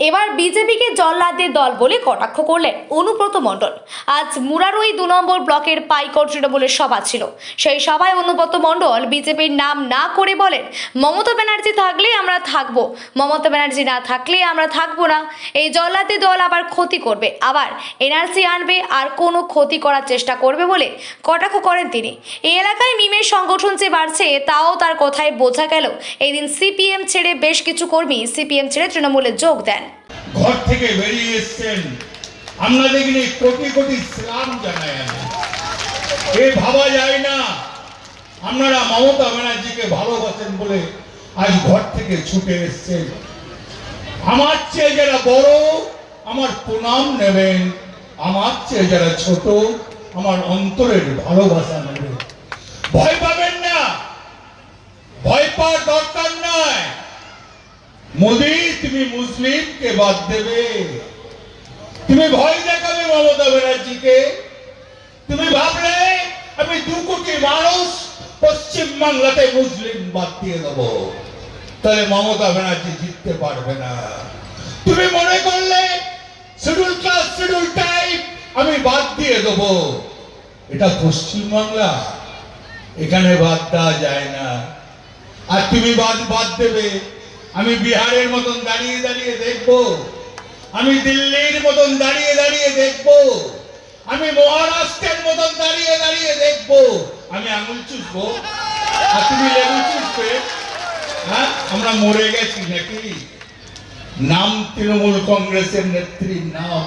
এবার বিজেপিকে জল্লাদের দল বলে কটাক্ষ করলেন অনুব্রত মণ্ডল। আজ মুরারই 2 নম্বর ব্লকের পাইকর তৃণমূলের সভা ছিল। সেই সভায় অনুব্রত মণ্ডল বিজেপির নাম না করে বলেন, মমতা ব্যানার্জি থাকলে আমরা থাকবো, মমতা ব্যানার্জি না থাকলে আমরা থাকবো না। এই জল্লাদের দল আবার ক্ষতি করবে, আবার এনআরসি আনবে, আর কোনো ক্ষতি করার চেষ্টা করবে বলে কটাক্ষ করেন তিনি। এই এলাকায় মিমের সংগঠন যে বাড়ছে তাও তার কথায় বোঝা গেল। এই দিন সিপিএম ছেড়ে বেশ কিছু কর্মী সিপিএম ছেড়ে তৃণমূলে যোগ দেন। ঘর থেকে বেরিয়ে এসছেন, আমরা দেখিনি কোটি কোটি সালাম জানাই। এ ভাবা যায় না আপনারা মমতা ব্যানার্জিকে ভালোবাসেন বলে আজ ঘর থেকে ছুটে এসছেন। আমার চেয়ে যারা বড় আমার প্রণাম নেবেন, আমার চেয়ে যারা ছোট আমার অন্তরের ভালোবাসা নেবেন। ভয় পাবেন না, ভয় পাওয়ার দরকার নয়। মোদি তুমি মুসলিমকে বাদ দেবে, তুমি ভয় দেখাবে মমতা ব্যানার্জিকে। তুমি ভাবলে আমি 2 কোটি মানুষ পশ্চিম বাংলাতে মুসলিম বাদ দিয়ে দেবো, তাহলে মমতা ব্যানার্জি জিততে পারবে না। তুমি মনে করলে শিডিউল ক্লাস শিডিউল টাইপ আমি বাদ দিয়ে দেবো, এটা পশ্চিম বাংলা, এখানে বাদ দেওয়া যায় না। আর তুমি বাদ দেবে, আমি বিহারের মতন দাঁড়িয়ে দাঁড়িয়ে দেখবো, আমি দিল্লির মতন দাঁড়িয়ে দাঁড়িয়ে দেখবো, আমি মহারাষ্ট্রের মতন দাঁড়িয়ে দাঁড়িয়ে দেখবো। আমি আঙুল চুষবো আর তুমি লেবু চুষবে। হ্যাঁ, আমরা মরে গেছি নাকি? নাম তৃণমূল কংগ্রেসের নেত্রীর নাম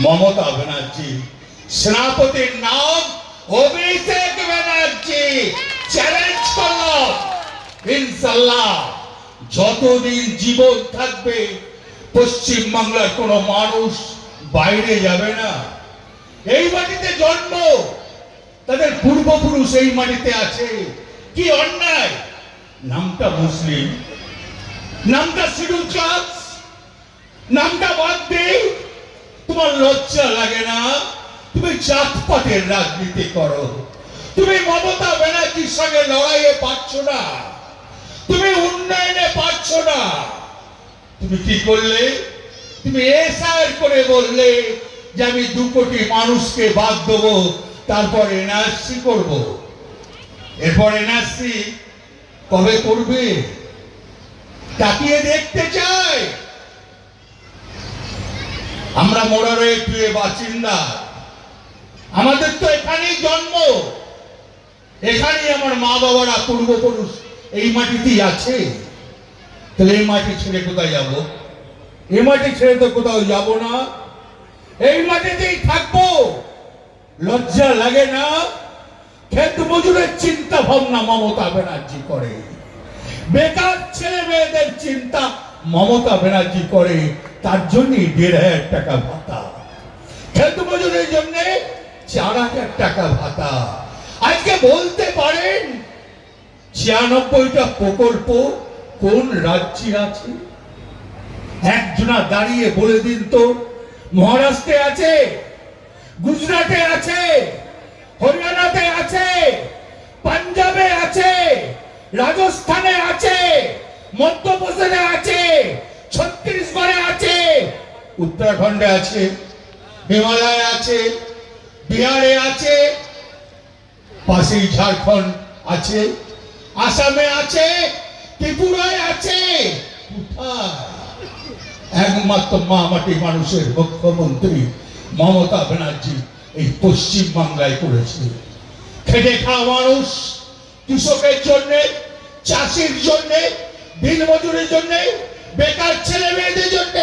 মমতা ব্যানার্জি, সেনাপতির নাম অভিষেক ব্যানার্জি। চ্যালেঞ্জ করলাম, ইনশাল্লাহ যতদিন জীবন থাকবে পশ্চিম বাংলার কোন মানুষ বাইরে যাবে না। এই মাটিতে জন্ম, তাদের পূর্বপুরুষ এই মাটিতে আছে। কি অন্যায়, নামটা মুসলিম, নামটা শিডিউল ক্লাস, নামটা বাদ দেই। তোমার লজ্জা লাগে না? তুমি জাতপাতের রাজনীতি করো, তুমি মমতা ব্যানার্জির সঙ্গে লড়াইয়ে পারছো না, তুমি উন্নয়নে পারছো না। তুমি কি করলে? তুমি এসআর করে বললে যে আমি 2 কোটি মানুষকে বাদ দেবো, তারপর এনআরসি করব। এরপর এনআরসি কবে করবে তাকিয়ে দেখতে চাই। আমরা মোরারই প্রিয় বাসিন্দা, আমাদের তো এখানেই জন্ম, এখানেই আমার মা বাবারা পূর্বপুরুষ এই মাটিতেই আছে। তাহলে এই মাটি ছেড়ে কোথায় যাব? এই মাটি ছেড়ে তো কোথাও যাব না, এই মাটিতেই থাকবো। লজ্জা লাগে না? ক্ষেত মজুরের চিন্তা ভাবনা মমতা ব্যানার্জি করে, বেকার ছেলে মেয়েদের চিন্তা মমতা ব্যানার্জি করে। তার জন্য 1,500 টাকা ভাতা, ক্ষেত মজুরের জন্য 4,000 টাকা ভাতা। আজকে বলতে পারেন 96টা প্রকল্প কোন রাজ্যে আছে? একজনা দাঁড়িয়ে বলে দিন তো। মহারাষ্ট্রে আছে, গুজরাটে আছে, হরিয়ানাতে আছে, পাঞ্জাবে আছে, রাজস্থানে আছে, মধ্যপ্রদেশে আছে, ছত্তিশগড়ে আছে, উত্তরাখণ্ডে আছে, হিমালয়ে আছে, বিহারে আছে, পাশেই ঝাড়খণ্ড আছে, আসামে আছে, ত্রিপুরায় আছে। একমাত্র মা মাটি মানুষের মুখ্যমন্ত্রী মমতা ব্যানার্জি এই পশ্চিম বাংলায় করেছে। খেটে খাওয়া মানুষ, কৃষকের জন্য, চাষির জন্য, দিনমজুরের জন্য, বেকার ছেলে মেয়েদের জন্য